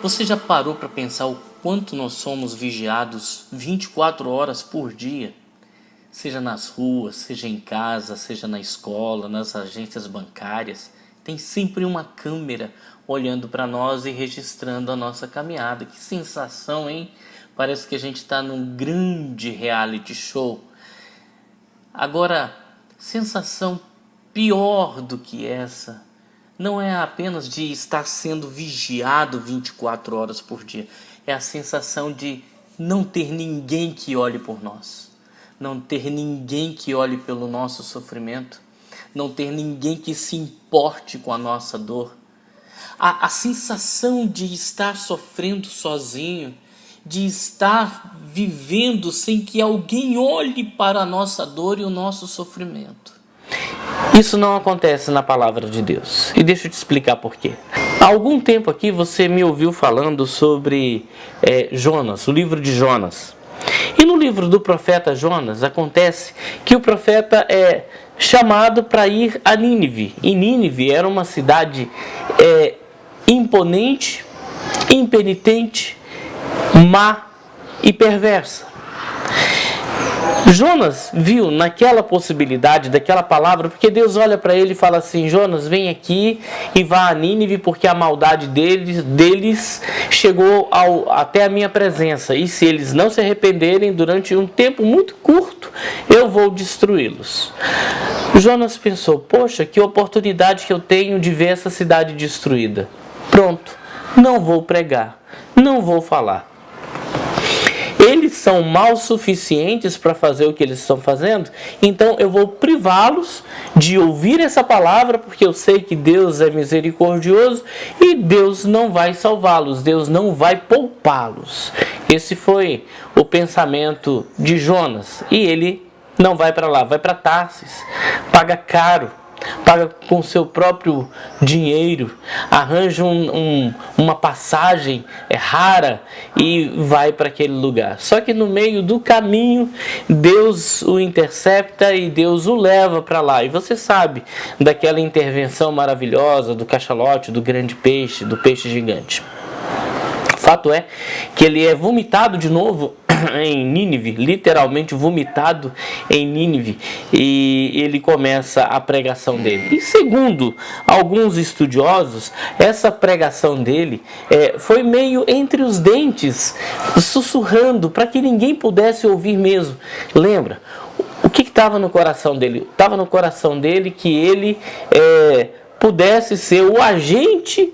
Você já parou para pensar o quanto nós somos vigiados 24 horas por dia? Seja nas ruas, seja em casa, seja na escola, nas agências bancárias. Tem sempre uma câmera olhando para nós e registrando a nossa caminhada. Que sensação, hein? Parece que a gente está num grande reality show. Agora, sensação pior do que essa não é apenas de estar sendo vigiado 24 horas por dia. É a sensação de não ter ninguém que olhe por nós. Não ter ninguém que olhe pelo nosso sofrimento. Não ter ninguém que se importe com a nossa dor. A sensação de estar sofrendo sozinho. De estar vivendo sem que alguém olhe para a nossa dor e o nosso sofrimento. Isso não acontece na palavra de Deus. E deixa eu te explicar por quê. Há algum tempo aqui você me ouviu falando sobre Jonas, o livro de Jonas. E no livro do profeta Jonas acontece que o profeta é chamado para ir a Nínive. E Nínive era uma cidade imponente, impenitente, má e perversa. Jonas viu naquela possibilidade daquela palavra, porque Deus olha para ele e fala assim: Jonas, vem aqui e vá a Nínive, porque a maldade deles chegou até a minha presença, e se eles não se arrependerem durante um tempo muito curto, eu vou destruí-los. Jonas pensou: poxa, que oportunidade que eu tenho de ver essa cidade destruída. Pronto, não vou pregar, não vou falar. Eles são maus suficientes para fazer o que eles estão fazendo, então eu vou privá-los de ouvir essa palavra, porque eu sei que Deus é misericordioso e Deus não vai salvá-los, Deus não vai poupá-los. Esse foi o pensamento de Jonas, e ele não vai para lá, vai para Tarsis, paga caro. Paga com seu próprio dinheiro, arranja uma passagem rara e vai para aquele lugar. Só que no meio do caminho, Deus o intercepta e Deus o leva para lá. E você sabe daquela intervenção maravilhosa do cachalote, do grande peixe, do peixe gigante. Fato é que ele é vomitado de novo em Nínive, literalmente vomitado em Nínive, e ele começa a pregação dele. E segundo alguns estudiosos, essa pregação dele foi meio entre os dentes, sussurrando para que ninguém pudesse ouvir mesmo. Lembra? O que estava no coração dele? Estava no coração dele que ele pudesse ser o agente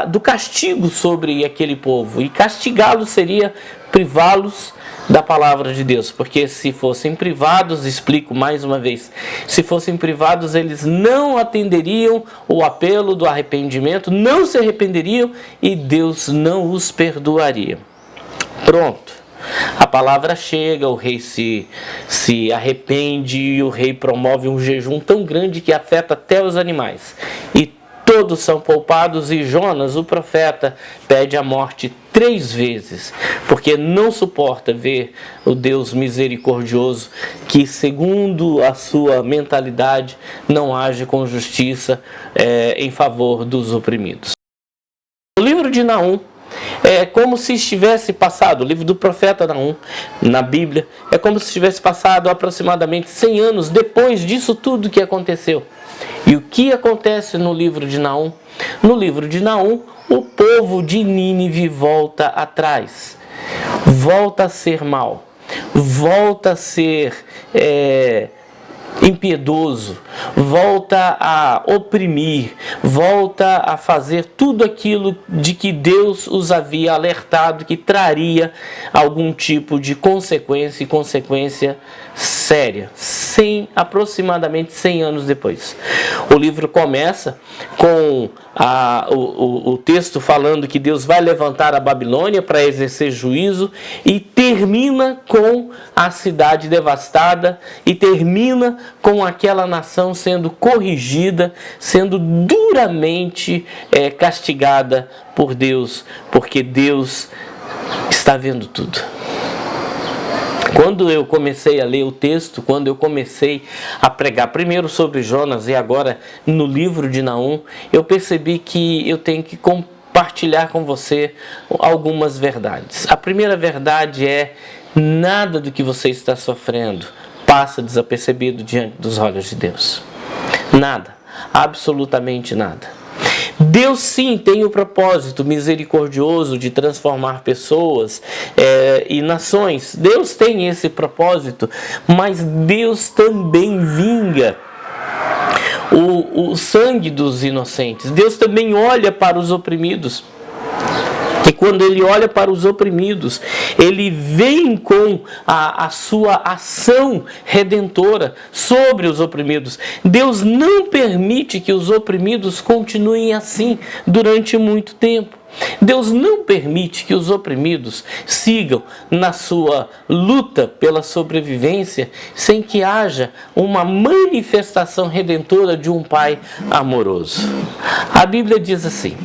do castigo sobre aquele povo. E castigá-los seria privá-los da palavra de Deus. Porque se fossem privados, explico mais uma vez, se fossem privados, eles não atenderiam o apelo do arrependimento, não se arrependeriam e Deus não os perdoaria. Pronto. A palavra chega, o rei se arrepende e o rei promove um jejum tão grande que afeta até os animais. E todos são poupados, e Jonas, o profeta, pede a morte 3 vezes, porque não suporta ver o Deus misericordioso que, segundo a sua mentalidade, não age com justiça em favor dos oprimidos. O livro de Naum é como se estivesse passado, o livro do profeta Naum, na Bíblia, é como se tivesse passado aproximadamente 100 anos depois disso tudo que aconteceu. E o que acontece no livro de Naum? No livro de Naum, o povo de Nínive volta atrás, volta a ser mau, volta a ser impiedoso, volta a oprimir, volta a fazer tudo aquilo de que Deus os havia alertado que traria algum tipo de consequência, e consequência séria, aproximadamente 100 anos depois. O livro começa com o texto falando que Deus vai levantar a Babilônia para exercer juízo, e termina com a cidade devastada, e termina com aquela nação sendo corrigida, sendo duramente castigada por Deus, porque Deus está vendo tudo. Quando eu comecei a ler o texto, quando eu comecei a pregar primeiro sobre Jonas e agora no livro de Naum, eu percebi que eu tenho que partilhar com você algumas verdades. A primeira verdade é: nada do que você está sofrendo passa desapercebido diante dos olhos de Deus. Nada, absolutamente nada. Deus sim tem o propósito misericordioso de transformar pessoas e nações. Deus tem esse propósito, mas Deus também vinga o sangue dos inocentes. Deus também olha para os oprimidos. E quando Ele olha para os oprimidos, Ele vem com a sua ação redentora sobre os oprimidos. Deus não permite que os oprimidos continuem assim durante muito tempo. Deus não permite que os oprimidos sigam na sua luta pela sobrevivência sem que haja uma manifestação redentora de um Pai amoroso. A Bíblia diz assim: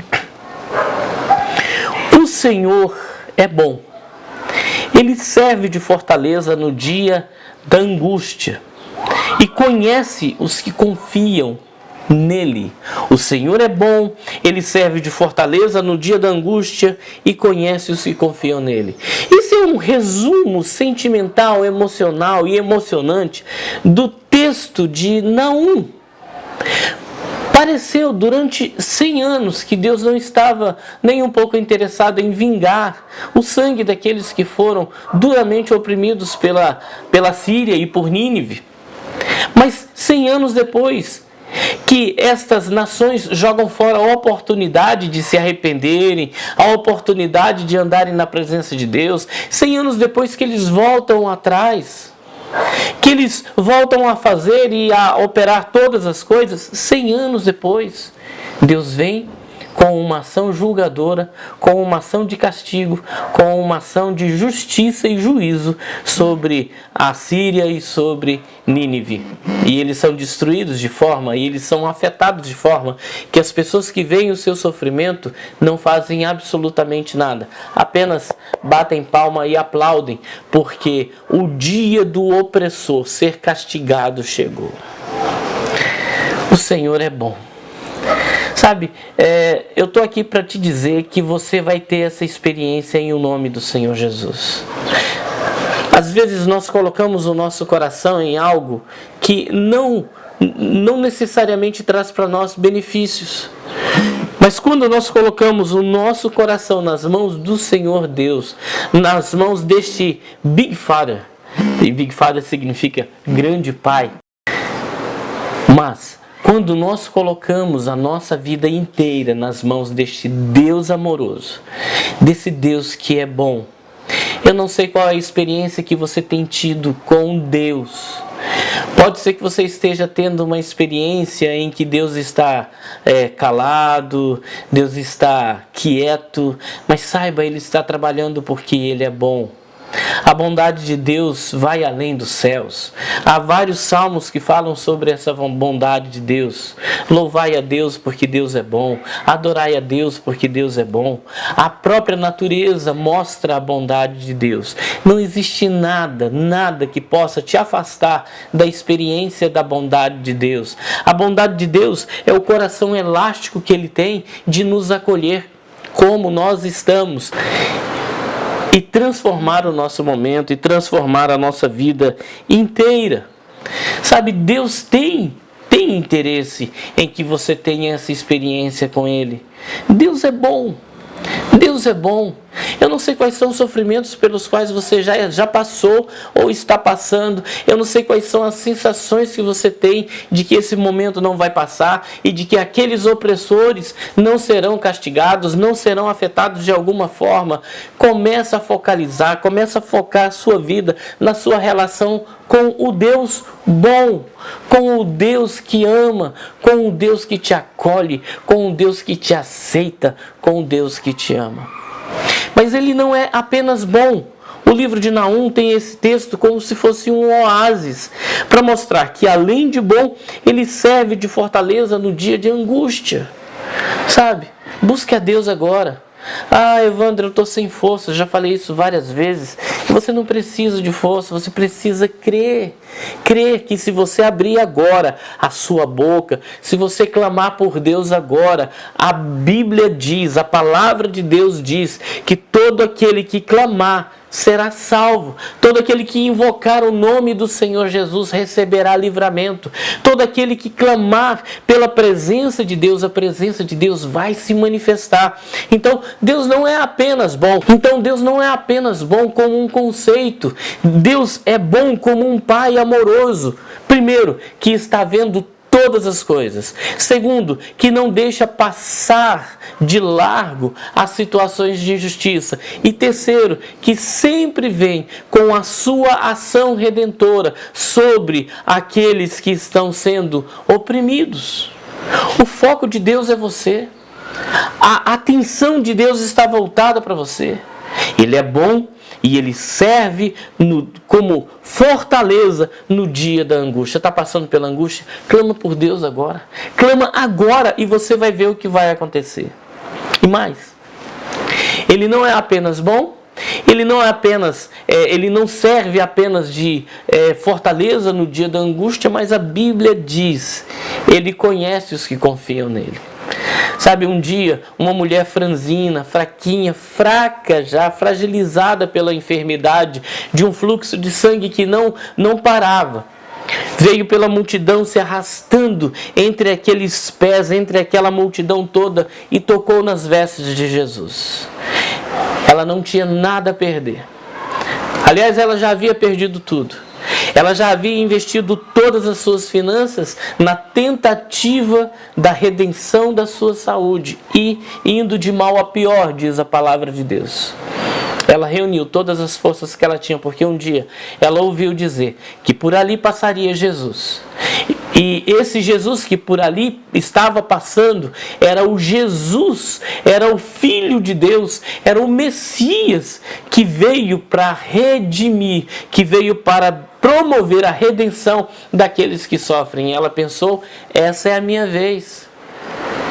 o Senhor é bom, Ele serve de fortaleza no dia da angústia e conhece os que confiam nele. O Senhor é bom, Ele serve de fortaleza no dia da angústia e conhece os que confiam nele. Isso é um resumo sentimental, emocional e emocionante do texto de Naum. Pareceu durante 100 anos que Deus não estava nem um pouco interessado em vingar o sangue daqueles que foram duramente oprimidos pela Síria e por Nínive. Mas 100 anos depois que estas nações jogam fora a oportunidade de se arrependerem, a oportunidade de andarem na presença de Deus, 100 anos depois que eles voltam atrás, que eles voltam a fazer e a operar todas as coisas, 100 anos depois, Deus vem com uma ação julgadora, com uma ação de castigo, com uma ação de justiça e juízo sobre a Síria e sobre Nínive. E eles são destruídos de forma, e eles são afetados de forma que as pessoas que veem o seu sofrimento não fazem absolutamente nada. Apenas batem palma e aplaudem, porque o dia do opressor ser castigado chegou. O Senhor é bom. Sabe, eu estou aqui para te dizer que você vai ter essa experiência em o nome do Senhor Jesus. Às vezes nós colocamos o nosso coração em algo que não necessariamente traz para nós benefícios. Mas quando nós colocamos o nosso coração nas mãos do Senhor Deus, nas mãos deste Big Father, e Big Father significa grande Pai, mas quando nós colocamos a nossa vida inteira nas mãos deste Deus amoroso, desse Deus que é bom, eu não sei qual é a experiência que você tem tido com Deus. Pode ser que você esteja tendo uma experiência em que Deus está calado, Deus está quieto, mas saiba, Ele está trabalhando porque Ele é bom. A bondade de Deus vai além dos céus. Há vários salmos que falam sobre essa bondade de Deus. Louvai a Deus porque Deus é bom. Adorai a Deus porque Deus é bom. A própria natureza mostra a bondade de Deus. Não existe nada que possa te afastar da experiência da bondade de Deus. A bondade de Deus é o coração elástico que Ele tem de nos acolher como nós estamos e transformar o nosso momento, e transformar a nossa vida inteira. Sabe, Deus tem interesse em que você tenha essa experiência com Ele. Deus é bom. Deus é bom. Eu não sei quais são os sofrimentos pelos quais você já passou ou está passando. Eu não sei quais são as sensações que você tem de que esse momento não vai passar e de que aqueles opressores não serão castigados, não serão afetados de alguma forma. Começa a focalizar, começa a focar a sua vida na sua relação com o Deus bom, com o Deus que ama, com o Deus que te acolhe, com o Deus que te aceita, com o Deus que te ama. Mas Ele não é apenas bom. O livro de Naum tem esse texto como se fosse um oásis, para mostrar que além de bom, Ele serve de fortaleza no dia de angústia. Sabe? Busque a Deus agora. Ah, Evandro, eu estou sem força, já falei isso várias vezes. Você não precisa de força, você precisa crer. Crer que se você abrir agora a sua boca, se você clamar por Deus agora, a Bíblia diz, a palavra de Deus diz que todo aquele que clamar será salvo. Todo aquele que invocar o nome do Senhor Jesus receberá livramento. Todo aquele que clamar pela presença de Deus, a presença de Deus vai se manifestar. Então, Deus não é apenas bom. Como um conceito. Deus é bom como um pai amoroso. Primeiro, que está vendo todas as coisas. Segundo, que não deixa passar de largo as situações de injustiça. E terceiro, que sempre vem com a sua ação redentora sobre aqueles que estão sendo oprimidos. O foco de Deus é você. A atenção de Deus está voltada para você. Ele é bom e Ele serve como fortaleza no dia da angústia. Está passando pela angústia? Clama por Deus agora. Clama agora e você vai ver o que vai acontecer. E mais, Ele não é apenas bom, Ele não serve apenas de fortaleza no dia da angústia, mas a Bíblia diz, Ele conhece os que confiam nele. Sabe, um dia, uma mulher franzina, fraquinha, fraca já, fragilizada pela enfermidade, de um fluxo de sangue que não parava, veio pela multidão se arrastando entre aqueles pés, entre aquela multidão toda, e tocou nas vestes de Jesus. Ela não tinha nada a perder. Aliás, ela já havia perdido tudo. Ela já havia investido todas as suas finanças na tentativa da redenção da sua saúde e indo de mal a pior, diz a palavra de Deus. Ela reuniu todas as forças que ela tinha, porque um dia ela ouviu dizer que por ali passaria Jesus. E esse Jesus que por ali estava passando era o Jesus, era o Filho de Deus, era o Messias que veio para redimir, que veio para promover a redenção daqueles que sofrem. E ela pensou, essa é a minha vez,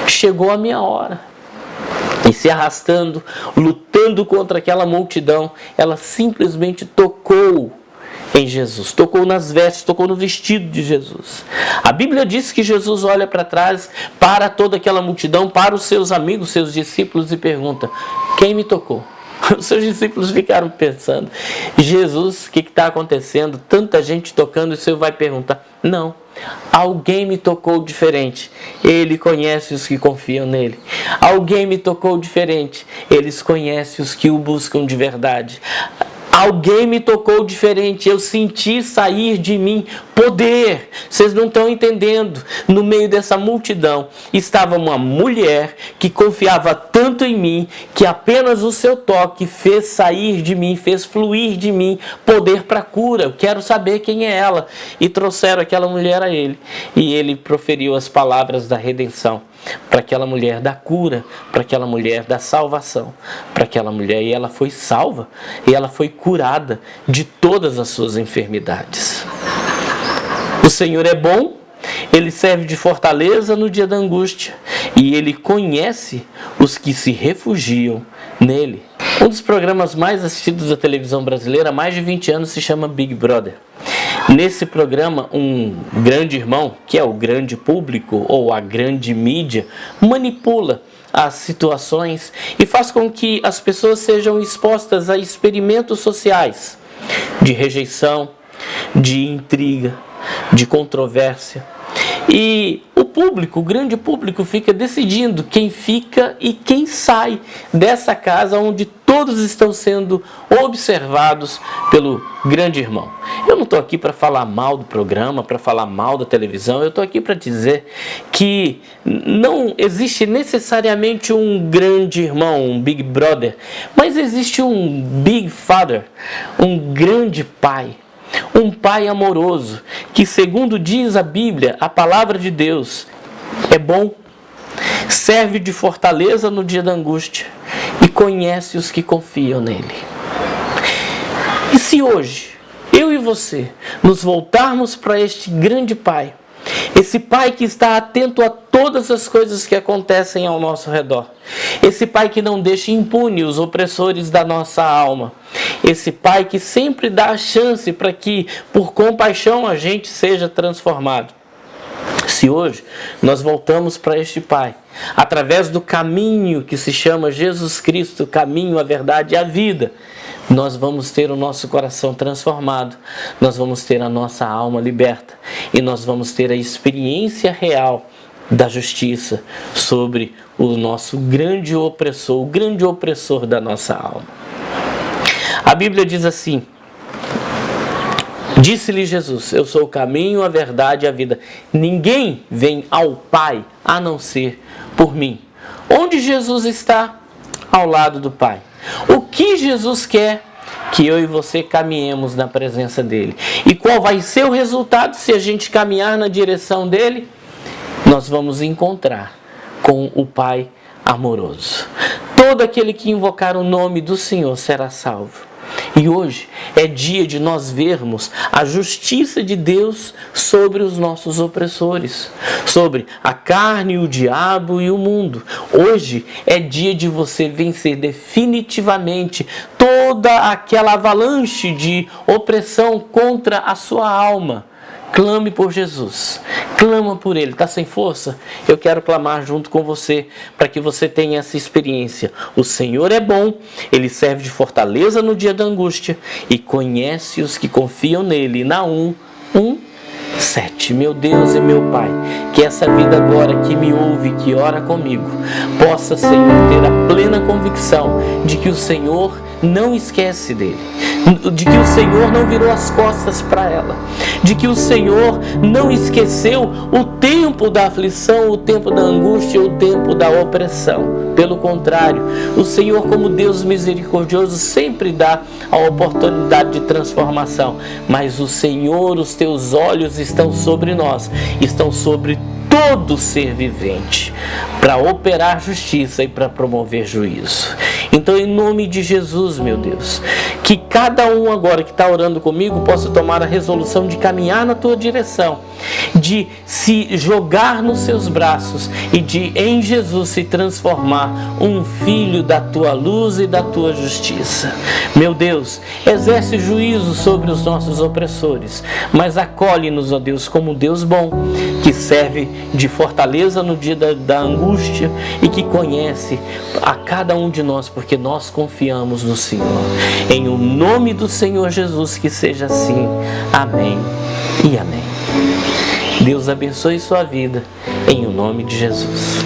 chegou a minha hora. E se arrastando, lutando contra aquela multidão, ela simplesmente tocou em Jesus, tocou nas vestes, tocou no vestido de Jesus. A Bíblia diz que Jesus olha para trás, para toda aquela multidão, para os seus amigos, seus discípulos e pergunta, quem me tocou? Os seus discípulos ficaram pensando, Jesus, o que está acontecendo? Tanta gente tocando, e o Senhor vai perguntar, não, alguém me tocou diferente. Ele conhece os que confiam nele. Alguém me tocou diferente. Eles conhecem os que o buscam de verdade. Alguém me tocou diferente, eu senti sair de mim poder. Vocês não estão entendendo. No meio dessa multidão estava uma mulher que confiava tanto em mim que apenas o seu toque fez sair de mim, fez fluir de mim poder para cura. Eu quero saber quem é ela. E trouxeram aquela mulher a ele. E ele proferiu as palavras da redenção para aquela mulher, da cura, para aquela mulher, da salvação, para aquela mulher, e ela foi salva, e ela foi curada de todas as suas enfermidades. O Senhor é bom, Ele serve de fortaleza no dia da angústia, e Ele conhece os que se refugiam nele. Um dos programas mais assistidos da televisão brasileira há mais de 20 anos se chama Big Brother. Nesse programa, um grande irmão, que é o grande público ou a grande mídia, manipula as situações e faz com que as pessoas sejam expostas a experimentos sociais de rejeição, de intriga, de controvérsia. E o público, o grande público, fica decidindo quem fica e quem sai dessa casa onde todos estão sendo observados pelo grande irmão. Eu não estou aqui para falar mal do programa, para falar mal da televisão, eu estou aqui para dizer que não existe necessariamente um grande irmão, um Big Brother, mas existe um Big Father, um grande pai. Um pai amoroso, que segundo diz a Bíblia, a palavra de Deus, é bom, serve de fortaleza no dia da angústia e conhece os que confiam nele. E se hoje, eu e você, nos voltarmos para este grande pai Esse Pai que está atento a todas as coisas que acontecem ao nosso redor. Esse Pai que não deixa impune os opressores da nossa alma. Esse Pai que sempre dá a chance para que, por compaixão, a gente seja transformado. Se hoje nós voltamos para este Pai, através do caminho que se chama Jesus Cristo, o caminho, a verdade e a vida, nós vamos ter o nosso coração transformado, nós vamos ter a nossa alma liberta e nós vamos ter a experiência real da justiça sobre o nosso grande opressor, o grande opressor da nossa alma. A Bíblia diz assim: disse-lhe Jesus: eu sou o caminho, a verdade e a vida. Ninguém vem ao Pai a não ser por mim. Onde Jesus está? Ao lado do Pai. O que Jesus quer? Que eu e você caminhemos na presença dele. E qual vai ser o resultado se a gente caminhar na direção dele? Nós vamos encontrar com o Pai amoroso. Todo aquele que invocar o nome do Senhor será salvo. E hoje é dia de nós vermos a justiça de Deus sobre os nossos opressores, sobre a carne, o diabo e o mundo. Hoje é dia de você vencer definitivamente toda aquela avalanche de opressão contra a sua alma. Clame por Jesus, clama por Ele. Está sem força? Eu quero clamar junto com você para que você tenha essa experiência. O Senhor é bom, Ele serve de fortaleza no dia da angústia e conhece os que confiam nele. Naum 1:7. Meu Deus e meu Pai, que essa vida agora que me ouve, que ora comigo, possa, Senhor, ter a plena convicção de que o Senhor não esquece dele, de que o Senhor não virou as costas para ela, de que o Senhor não esqueceu o tempo da aflição, o tempo da angústia, o tempo da opressão. Pelo contrário, o Senhor, como Deus misericordioso, sempre dá a oportunidade de transformação. Mas o Senhor, os teus olhos estão sobre nós, estão sobre todo ser vivente, para operar justiça e para promover juízo. Então, em nome de Jesus, meu Deus, que cada um agora que está orando comigo possa tomar a resolução de caminhar na tua direção, de se jogar nos seus braços e de, em Jesus, se transformar um filho da tua luz e da tua justiça. Meu Deus, exerce juízo sobre os nossos opressores, mas acolhe-nos, ó Deus, como Deus bom, que serve de fortaleza no dia da angústia e que conhece a cada um de nós, porque nós confiamos no Senhor. Em o nome do Senhor Jesus, que seja assim. Amém e amém. Deus abençoe sua vida, em o nome de Jesus.